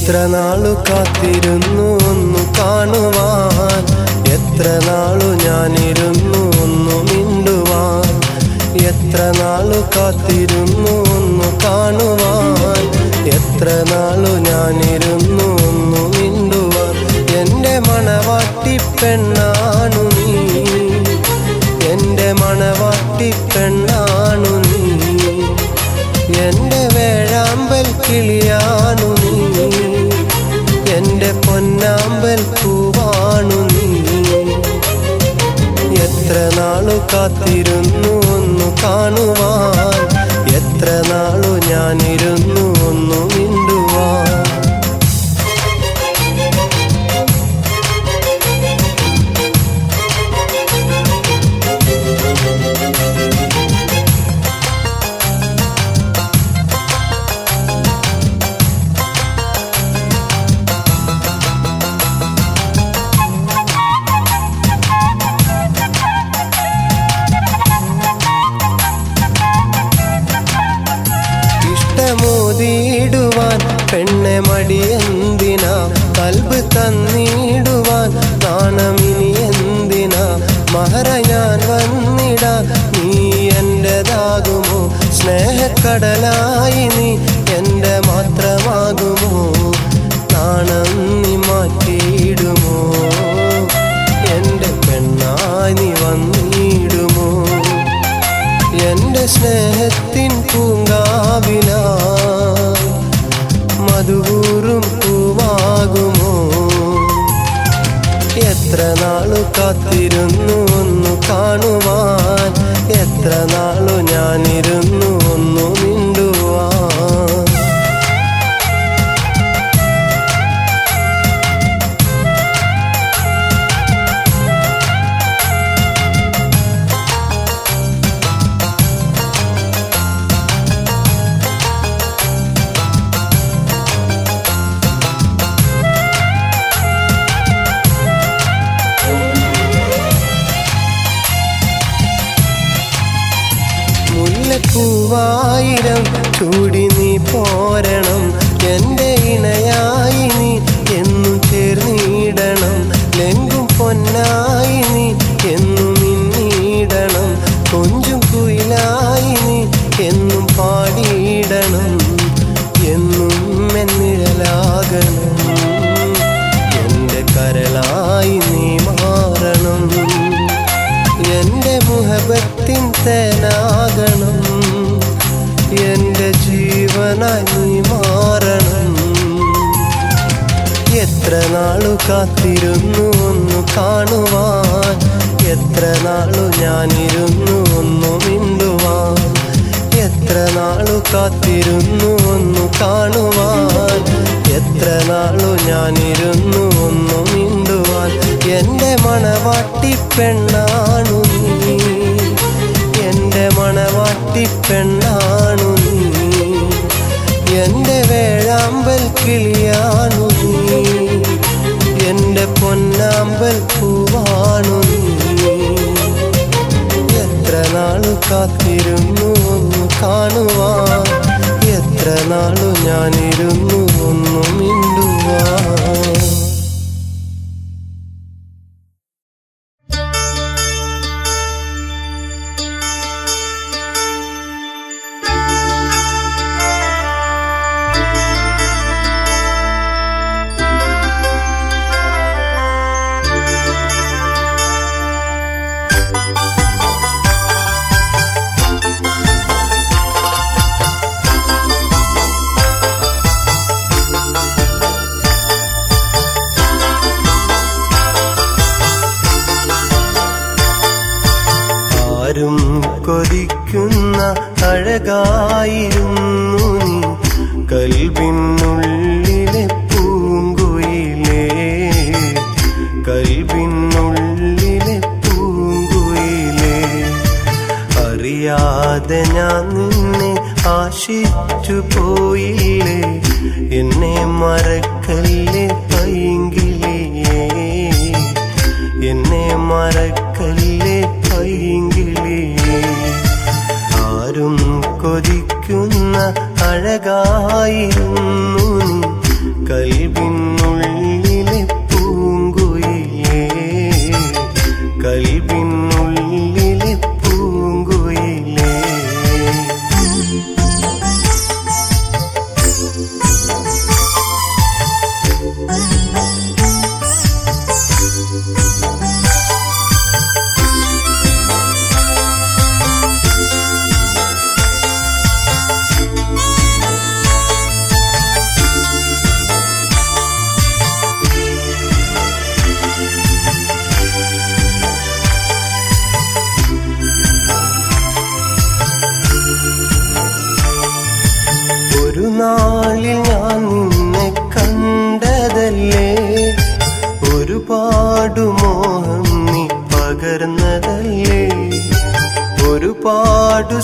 എത്ര നാളു കാത്തിരുന്നു ഒന്നു കാണുവാൻ, എത്ര നാളു ഞാനിരുന്നു ഒന്നു മിണ്ടുവാൻ. എത്ര നാളു കാത്തിരുന്നു ഒന്നു കാണുവാൻ, എത്ര നാളു ഞാനിരുന്നു ഒന്നു മിണ്ടുവാൻ. എൻ്റെ മണവാട്ടി പെണ്ണാണു നീ, എൻ്റെ മണവാട്ടി പെണ്ണാണു നീ, എൻ്റെ വേഴാമ്പൽ കിളിയാണു നീ, എൻ്റെ പൊന്നാമ്പൽ പൂവാണു നീ. എത്ര നാളു കാത്തിരുന്നു ഒന്നു കാണുവാൻ, എത്ര നാളു ഞാനിരുന്നു ഒന്നു മിണ്ടുവാൻ. മോദിടുവാൻ പെണ്ണെ മടിയെന്തിനാ, കൽബ് തന്നിടുവാൻ നാണമിനി എന്തിനാ. മഹറ ഞാൻ വന്നിടാൻ നീ എന്റേതാകുമോ, സ്നേഹക്കടലായി നീ എൻ്റെ മാത്രമാകുമോ. നാണം നീ മാറ്റിയിടുമോ, എൻ്റെ പെണ്ണായി നീ വന്നിടുമോ. എൻ്റെ സ്നേഹത്തിൻ പൂങ്കാവിലാ മധുകൂറും പൂവാകുമോ. എത്ര നാളു കാത്തിരുന്നു ഒന്നു കാണുവാൻ, എത്ര നാളു ഞാനിരുന്നു ഒന്നു മിണ്ടുവാൻ. പൂവായിരം ചൂടി നീ പോരണം, എൻ്റെ ഇണയായി നീ എന്നും ചേർന്നിടണം. ലെങ്കും പൊന്നായി നീ എന്നും മിന്നിടണം, കൊഞ്ചും കുയിലായി നീ എന്നും പാടിയിടണം. എന്നും എന്നിഴലാകണം, എൻ്റെ കരളായി നീ മാറണം. എൻ്റെ മുഹബത്തിൻ തേനാകണം, എൻ്റെ ജീവനായി നീ മാറണം. എത്ര നാളു കാത്തിരുന്നു ഒന്നു കാണുവാൻ, എത്ര നാളു ഞാനിരുന്നു ഒന്നു മിണ്ടുവാൻ. എത്ര നാളു കാത്തിരുന്നു ഒന്നു കാണുവാൻ, എത്ര നാളു ഞാനിരുന്നു ഒന്നു മിണ്ടുവാൻ. എൻ്റെ മണവാട്ടി പെണ്ണാണു നീ, എൻ്റെ മണവാട്ടി പെണ്ണാണു നീ, എൻ്റെ വേഴാമ്പൽ കിളിയാണു നീ, എൻ്റെ പൊന്നാമ്പൽ പൂവാണു നീ. എത്ര നാളു കാത്തിരുന്നു ഒന്നു കാണുവാൻ, എത്ര നാളു ഞാനിരുന്നു ഒന്നു മിണ്ടുവാൻ. ആരും കൊതിക്കുന്ന അഴകായിരുന്നു നീ, കൽബിനുള്ളിലെ പൂങ്കുയിലേ, കൽബിനുള്ളിലെ പൂങ്കുയിലേ. അറിയാതെ ഞാൻ നിന്നെ ആശിച്ചു പോയില്ലേ, എന്നെ മറക്കല്ലേ പൈങ്കിളിയേ, എന്നെ മറക്കല്ലേ പൈങ്കിളിയേ. ആരും കൊതിക്കുന്ന അഴകായിരുന്നു നീ,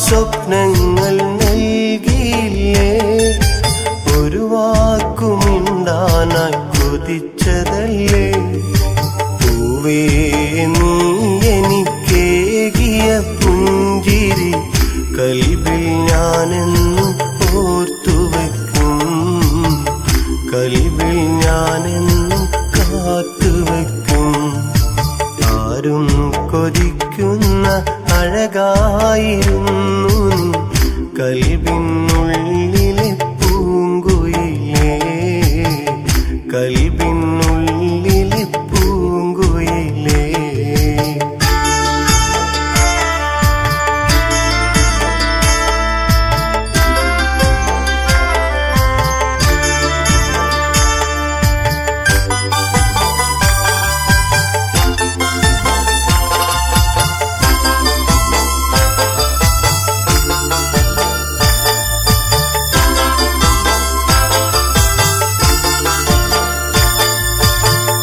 സ്വപ്നങ്ങൾ നൽകിയില്ലേ, ഒരു വാക്കുമിണ്ടാനായി കൊതിച്ചതല്ലേ. പൂവേ നീ എനിക്കേകിയ പുഞ്ചിരി കൽബിൽ ഞാനെന്നും ഓർത്തുവെക്കും, കൽബിൽ ഞാനെന്നും കാത്തുവെക്കും. ആരും കൊതിക്കുന്ന അഴകായിരുന്നു നീ, കൽബിനുള്ളിലെ പൂങ്കുയിലേ, കൽബിനുള്ളിലെ പൂങ്കുയിലേ.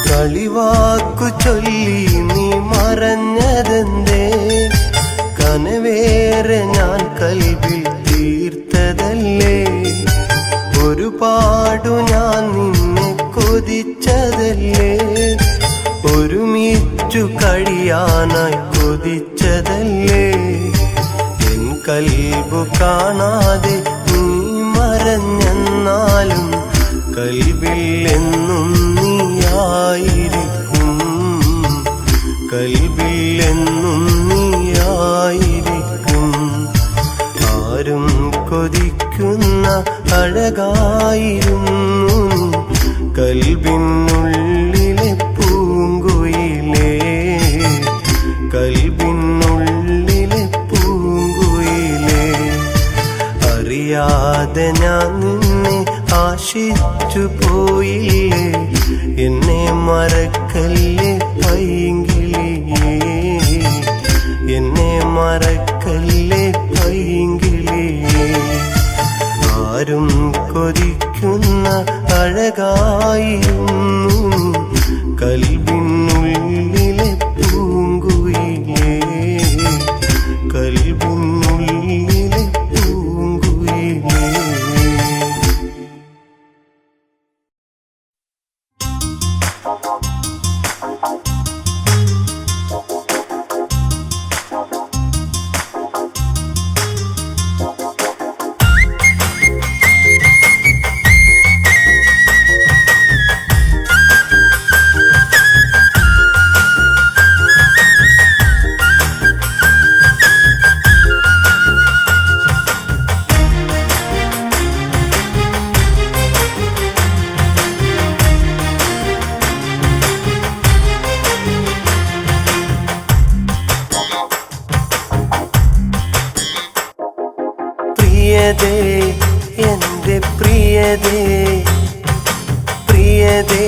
കളിവാക്കു ചൊല്ലി നീ മറഞ്ഞതെന്തേ, കനവേറെ ഞാൻ കൽബിൽ തീർത്തതല്ലേ. ഒരുപാടു ഞാൻ നിന്നെ കൊതിച്ചതല്ലേ, ഒരുമിച്ചു കഴിയാനായി കൊതിച്ചതല്ലേ. എൻ കൽബു കാണാതെ നീ മറഞ്ഞെന്നാലും കൽബിൽ എന്നും നീയായിരിക്കും, കൽബിൽ എന്നും നീയായിരിക്കും. ആരും കൊതിക്കുന്ന അഴകായിരുന്നു നീ, കൽബിനുള്ളിലെ പൂങ്കുയിലേ, കൽബിനുള്ളിലെ പൂങ്കുയിലേ. അറിയാതെ ഞാൻ നിന്നെ ആശിച്ചു പോയില്ലേ, എന്നെ മറക്കല്ലേ പൈങ്കിളിയേ, എന്നെ മറക്കല്ലേ പൈങ്കിളിയേ. ആരും കൊതിക്കുന്ന അഴകായിരുന്നു കൽബിനുള്ളിലെ പൂങ്കുയിലേ, കൽബിനുള്ളിലെ പൂങ്കുയിലേ. പ്രിയതേ എൻ്റെ പ്രിയതേ, പ്രിയതേ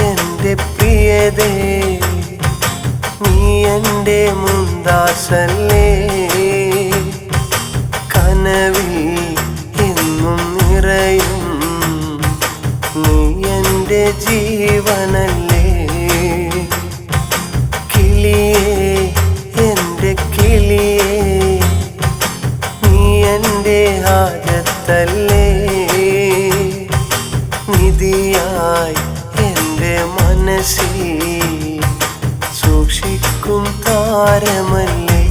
എൻ്റെ പ്രിയതേ, നീ എൻ്റെ മുന്താസല്ലേ. കനവിൽ എന്നും നിറയും നീ എൻ്റെ ജീവനല്ലേ. കിളിയേ എൻ്റെ കിളിയേ, എന്റെ ഹാജത്തല്ലേ. നിധിയായി എന്റെ മനസ്സിൽ സൂക്ഷിക്കും താരമല്ലേ.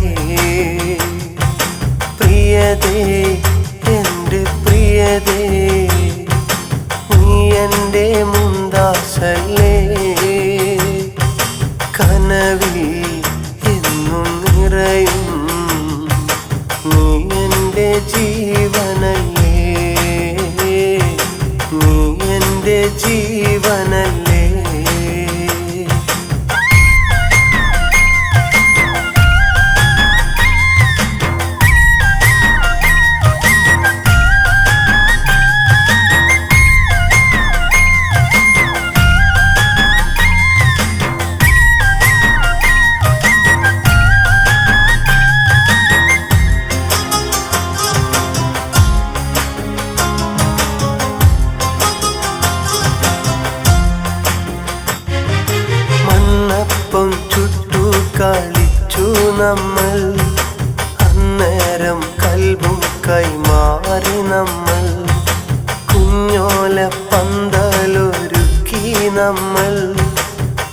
പ്രിയതേ എൻ്റെ പ്രിയതേ, നീ എൻ്റെ മുന്താസല്ലേ. കനവിൽ എന്നും നിറയും നീ എൻ്റെ ജീവനല്ലേ, നീ എൻ്റെ ജീവനല്ലേ. കളിച്ചു നമ്മൾ, അന്നേരം കൽബും കൈമാറി നമ്മൾ കുഞ്ഞോല പന്തലൊരുക്കി നമ്മൾ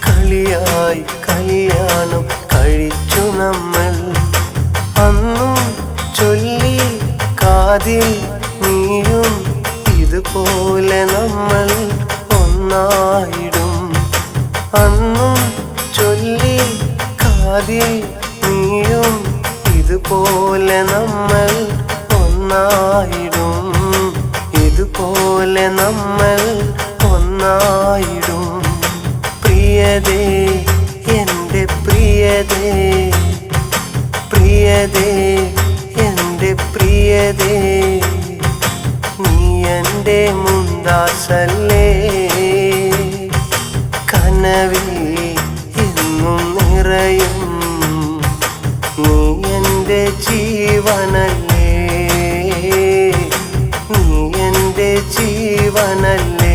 കളിയായി കല്യാണം കഴിച്ചു നമ്മൾ അന്നും ചൊല്ലി കാതിൽ നീയും ഇതുപോലെ നമ്മൾ ഒന്നായിടും അന്നും ചൊല്ലി കാതിൽ നീയും ഇതുപോലെ നമ്മൾ ഒന്നായിടും ഇതുപോലെ നമ്മൾ ഒന്നായിടും പ്രിയതേ എൻ്റെ പ്രിയതേ പ്രിയതേ എൻ്റെ പ്രിയതേ നീ എൻ്റെ മുന്താസല്ലേ കനവിൽ എന്നും നിറയും നീ എൻ്റെ ജീവനല്ലേ നീ എൻ്റെ ജീവനല്ലേ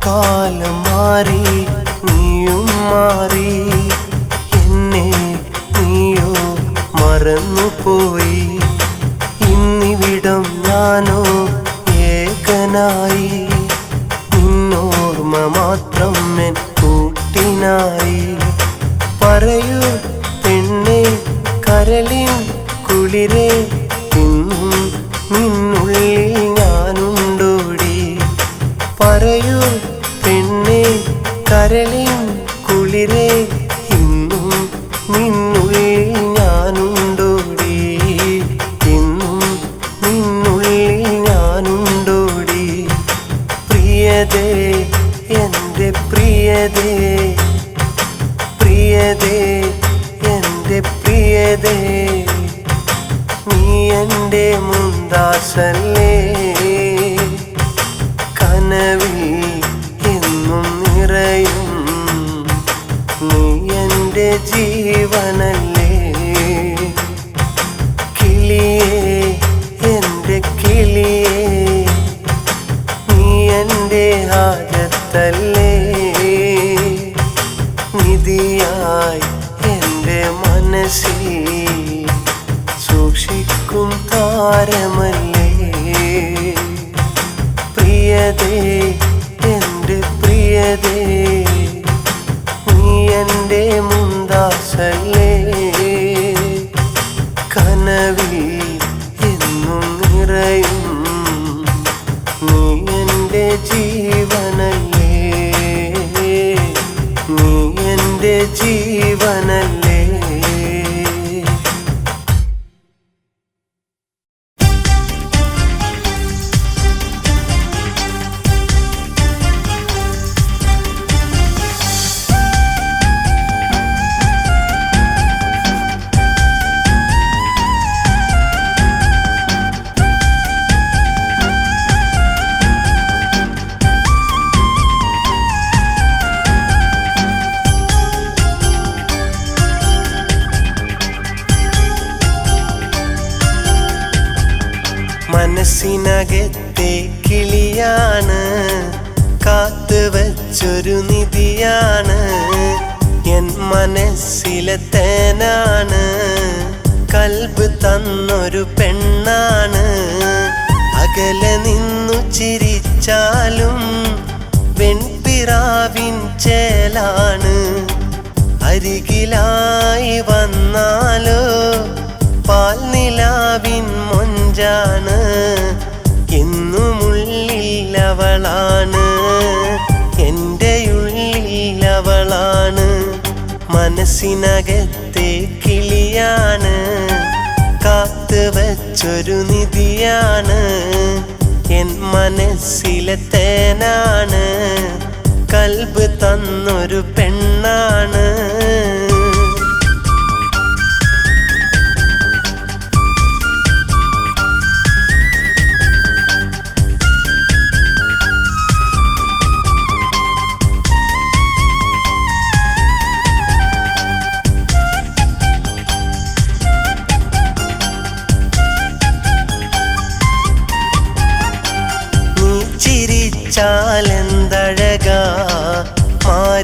കാലം മാറി നീയും മാറി എന്നെ നീയോ മറന്നുപോയി ഇന്നിവിടം ഞാനോ ഏകനായി നിന്നോർമ്മ മാത്രം എൻ കൂട്ടിനായി പറയൂ പെണ്ണെ കരളിൻ കുളിരേ ഇന്നും നിന്നുള്ളിൽ ഞാനുണ്ടോടി പറയൂ പെണ്ണെ കരളിൻ കുളിരേ ഇന്നും നിന്നുള്ളിൽ ഞാനുണ്ടോടി ഇന്നും നിന്നുള്ളിൽ ഞാനുണ്ടോടി പ്രിയതേ എൻ്റെ പ്രിയതേ പ്രിയതേ എൻ്റെ പ്രിയതേ നീ എൻ്റെ മുന്താസല്ലേ കനവിൽ എന്നും നിറയും നീ എൻ്റെ ജീവനല്ലേ കിളിയേ എൻ്റെ കിളിയേ നീ എൻ്റെ ഹാജത്തല്ലേ നിധിയായി എൻ്റെ മനസ്സിൽ സൂക്ഷിക്കും താരമല്ലേ പ്രിയതേ എൻ്റെ പ്രിയതേ നീ എൻ്റെ മുന്താസല്ലേ കനവിൽ എന്നും നിറയും നീ എൻ്റെ ജീവനല്ലേ നീ എൻ്റെ ജീവനല്ലേ മനസ്സിനകത്തെ കിളിയാണ് കാത്തു വച്ചൊരു നിധിയാണ് എൻ മനസ്സിലെ തേനാണ് കൽബ് തന്നൊരു പെണ്ണാണ് അകലെ നിന്നു ചിരിച്ചാലും വെൺപിറാവിൻ ചേലാണ് അരികിലായി വന്നാലോ പാൽനിലാവിൻ മൊഞ്ചാണ് എന്നുമുള്ളിൽ അവളാണ് എൻ്റെ ഉള്ളിൽ അവളാണ് മനസ്സിനകത്തെ കിളിയാണ് കാത്തു വച്ചൊരു നിധിയാണ് എൻ മനസ്സിലെ തേനാണ് കൽബ് തന്നൊരു പെണ്ണാണ്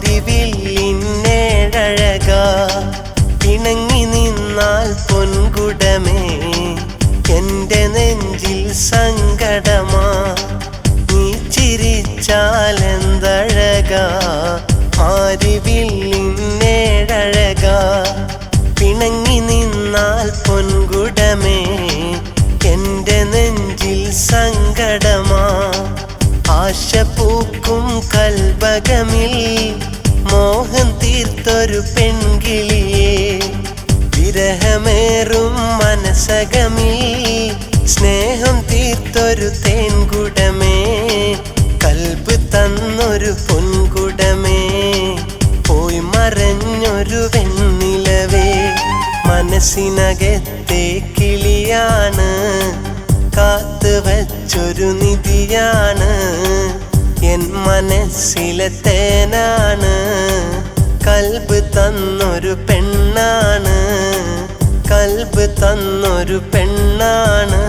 മാരിവില്ലിന്നേഴഴക പിണങ്ങി നിന്നാൽ പൊൻകുടമേ എന്റെ നെഞ്ചിൽ സങ്കടമാ നീ ചിരിച്ചാലെന്തഴക മാരിവില്ലിന്നേഴഴക പിണങ്ങി നിന്നാൽ പൊൻകുടമേ എന്റെ നെഞ്ചിൽ സങ്കടമാ ആശ പൂക്കും കൽബകമിൽ മോഹം തീർത്തൊരു പെൺകിളിയേ വിരഹമേറും മനസകമിൽ സ്നേഹം തീർത്തൊരു തേൻകുടമേ കൽബ് തന്നൊരു പൊൻകുടമേ പോയി മറഞ്ഞൊരു വെണ്ണിലവേ മനസ്സിനകത്തെ കിളിയാണ് കാത്തു വച്ചൊരു നിധിയാണ് എൻ മനസ്സിലെ തേനാണ് കൽബ് തന്നൊരു പെണ്ണാണ് കൽബ് തന്നൊരു പെണ്ണാണ്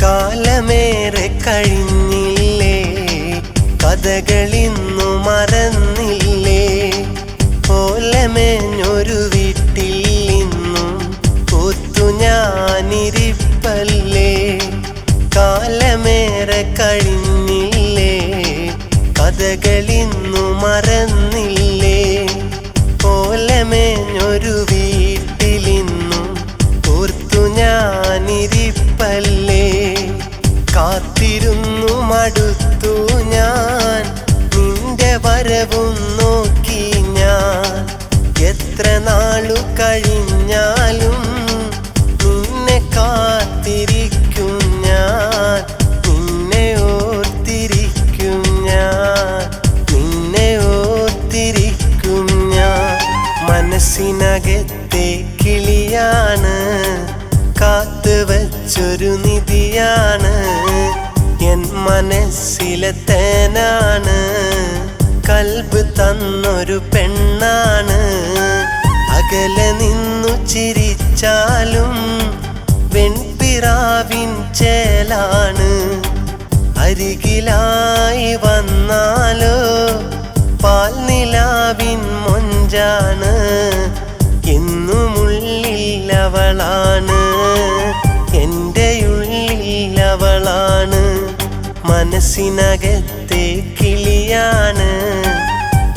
കാലമേറെ കഴിഞ്ഞില്ലേ കഥകളിന്നു മറന്നില്ലേ ഓലമേഞ്ഞൊരു വീട്ടിൽ നിന്നും ഒത്തു ഞാനിരിപ്പല്ലേ കാലമേറെ കഴിഞ്ഞില്ലേ കഥകളിന്നു മറന്നില്ലേ ഓലമേഞ്ഞൊരു വീട്ടിൽ നിന്നും ഓർത്തു ഞാനിരിപ്പല്ലേ കാത്തിരുന്നു മടുത്തു ഞാൻ നിന്റെ വരവും നോക്കി ഞാൻ എത്ര നാളു കഴിഞ്ഞാലും നിന്നെ കാത്തിരിക്കും ഞാൻ നിന്നെ ഓർത്തിരിക്കും ഞാൻ നിന്നെ ഓർത്തിരിക്കും ഞാൻ മനസ്സിനകത്തെ കിളിയാണ് കാത്തു വച്ചൊരു നിധിയാണ് എൻ മനസ്സിലെ തേനാണ് കൽബ് തന്നൊരു പെണ്ണാണ് അകലെ നിന്നു ചിരിച്ചാലും വെൺപിറാവിൻ ചേലാണ് അരികിലായി വന്നാലോ പാൽനിലാവിൻ മൊഞ്ചാണ് എന്നുമുള്ളിൽ അവളാണ് എൻ്റെ ഉള്ളിൽ അവളാണ് മനസ്സിനകത്തെ കിളിയാണ്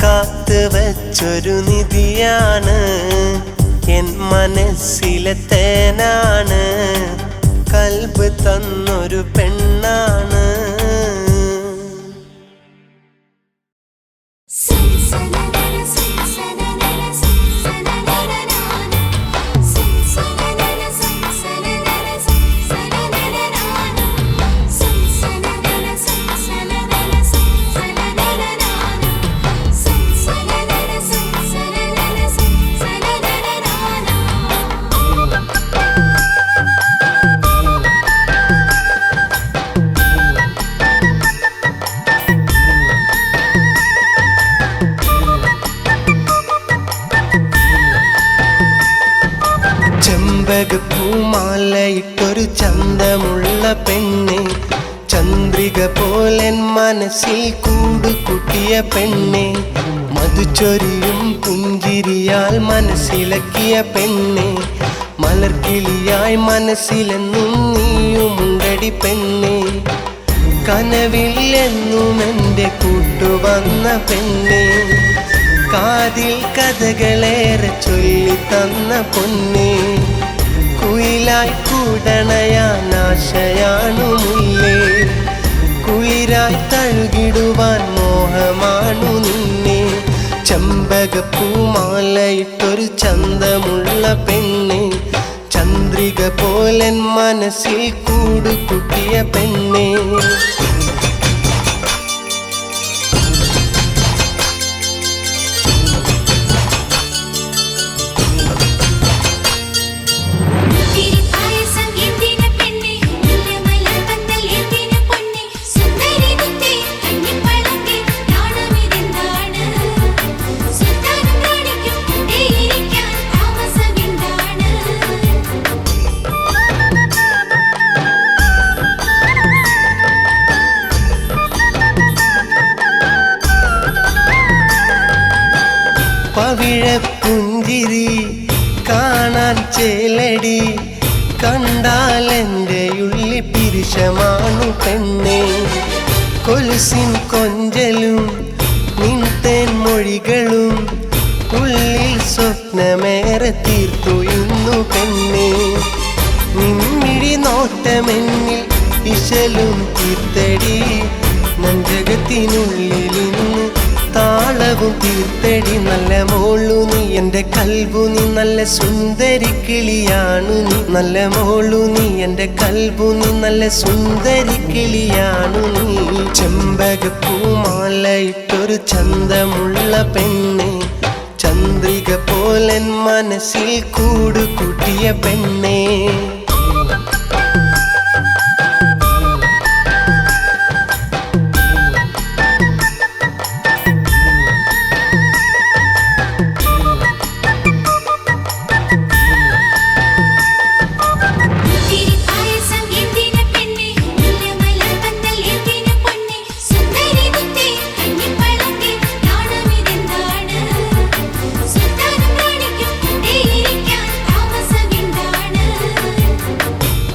കാത്തു വച്ചൊരു നിധിയാണ് എൻ മനസ്സിലെ തേനാണ് കൽബ് തന്നൊരു പെണ്ണാണ് ചെമ്പകപ്പൂമാലയിട്ടൊരു ചന്തമുള്ള പെണ്ണെ ചന്ദ്രിക പോലെൻ മനസ്സിൽ കൂടുകൂട്ടിയ പെണ്ണെ മധുചൊരിയും പുഞ്ചിരിയാൽ മനസ്സിലക്കിയ പെണ്ണെ മലർക്കിളിയായി മനസ്സിലെന്നും നീയുമുണ്ടടി പെണ്ണെ കനവില്ലെന്നും എൻ്റെ കൂട്ടുവന്ന പെണ്ണെ കാതിൽ കഥകളേറെ ചൊല്ലിത്തന്ന പൊന്നെ കുയിലായി കൂടണയാൻ ആശയാണു മുല്ലേ കുളിരായി തഴുകിടുവാൻ മോഹമാണു നിന്നെ ചെമ്പകപ്പൂമാലയിട്ടൊരു ചന്തമുള്ള പെണ്ണെ ചന്ദ്രിക പോലെൻ മനസ്സിൽ കൂടുകൂട്ടിയ പെണ്ണെ പവിഴപ്പുഞ്ചിരി കാണാൻ ചേലടി കണ്ടാൽ എൻ്റെ ഉള്ളി പിരിശമാണു പെണ്ണേ കൊലുസിൻ കൊഞ്ചലും നിൻതേൻ മൊഴികളും ഉള്ളിൽ സ്വപ്നമേറെ തീർത്തു ഇന്നു പെണ്ണേ നിൻമിഴി നോട്ടമെന്നിൽ ഇശലും തീർത്തടി നെഞ്ചകത്തിനുള്ളിലിന്ന് താളവും തീർത്തടി നല്ല മോളു നീ എൻ്റെ കൽബു നീ നല്ല സുന്ദരി കിളിയാണു നീ നല്ല മോളു നീ എൻ്റെ കൽബു നീ നല്ല സുന്ദരി കിളിയാണു നീ ചെമ്പകപ്പൂമാലയിട്ടൊരു ചന്തമുള്ള പെണ്ണെ ചന്ദ്രിക പോലൻ മനസ്സിൽ കൂടു കൂട്ടിയ പെണ്ണേ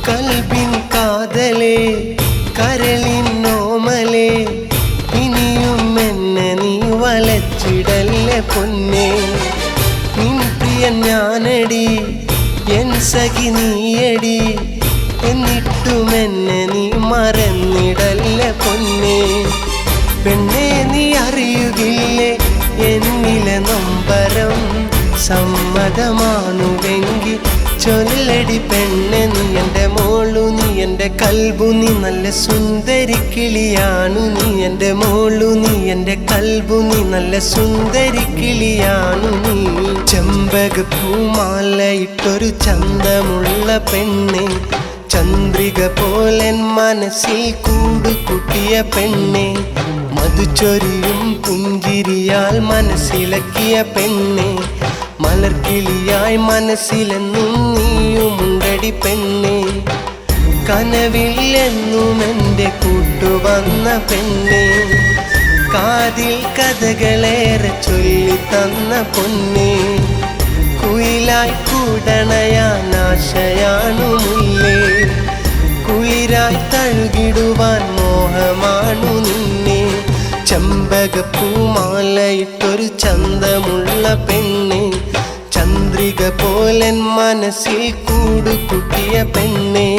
കൽബിൻ കാതലേ കരളിൻ നോമലേ ഇനിയും എന്നെ നീ വലച്ചിടല്ലേ പൊന്നേ നിൻ പ്രിയൻ ഞാനടി എൻ സഖി നീയടി എന്നിട്ടും എന്നെ നീ മറന്നിടല്ലേ പൊന്നേ പെണ്ണേ നീ അറിയുകില്ലേ എന്നിലെ നൊമ്പരം സമ്മതമാണുവെങ്കിൽ ചൊല്ലടി പെണ്ണെ നീ എൻ്റെ മോളു നീ എൻ്റെ കൽബു നീ നല്ല സുന്ദരി കിളിയാണു നീ എൻ്റെ മോളു നീ എൻ്റെ കൽബു നീ നല്ല സുന്ദരി കിളിയാണു നീ ചെമ്പകപ്പൂമാലയിട്ടൊരു ചന്തമുള്ള പെണ്ണെ ചന്ദ്രിക പോലൻ മനസ്സിൽ കൂടു കൂട്ടിയ പെണ്ണെ മധുചൊരിയും പുഞ്ചിരിയാൽ മനസ്സിളക്കിയ പെണ്ണെ മലർക്കിളിയായി മനസ്സിലെന്നും നീയുമുണ്ടടി പെണ്ണെ കനവില്ലെന്നും എൻ്റെ കൂട്ടുവന്ന പെണ്ണെ കാതിൽ കഥകളേറെ ചൊല്ലി തന്ന പൊന്നെ കുയിലായി കൂടണയാൻ ആശയാണു മുല്ലേ കുളിരായി തഴുകിടുവാൻ മോഹമാണു നിന്നെ ചെമ്പകപ്പൂമാലയിട്ടൊരു ചന്തമുള്ള പെണ്ണെ ചന്ദ്രിക പോലൻ മനസ്സിൽ കൂടു കൂട്ടിയ പെണ്ണെ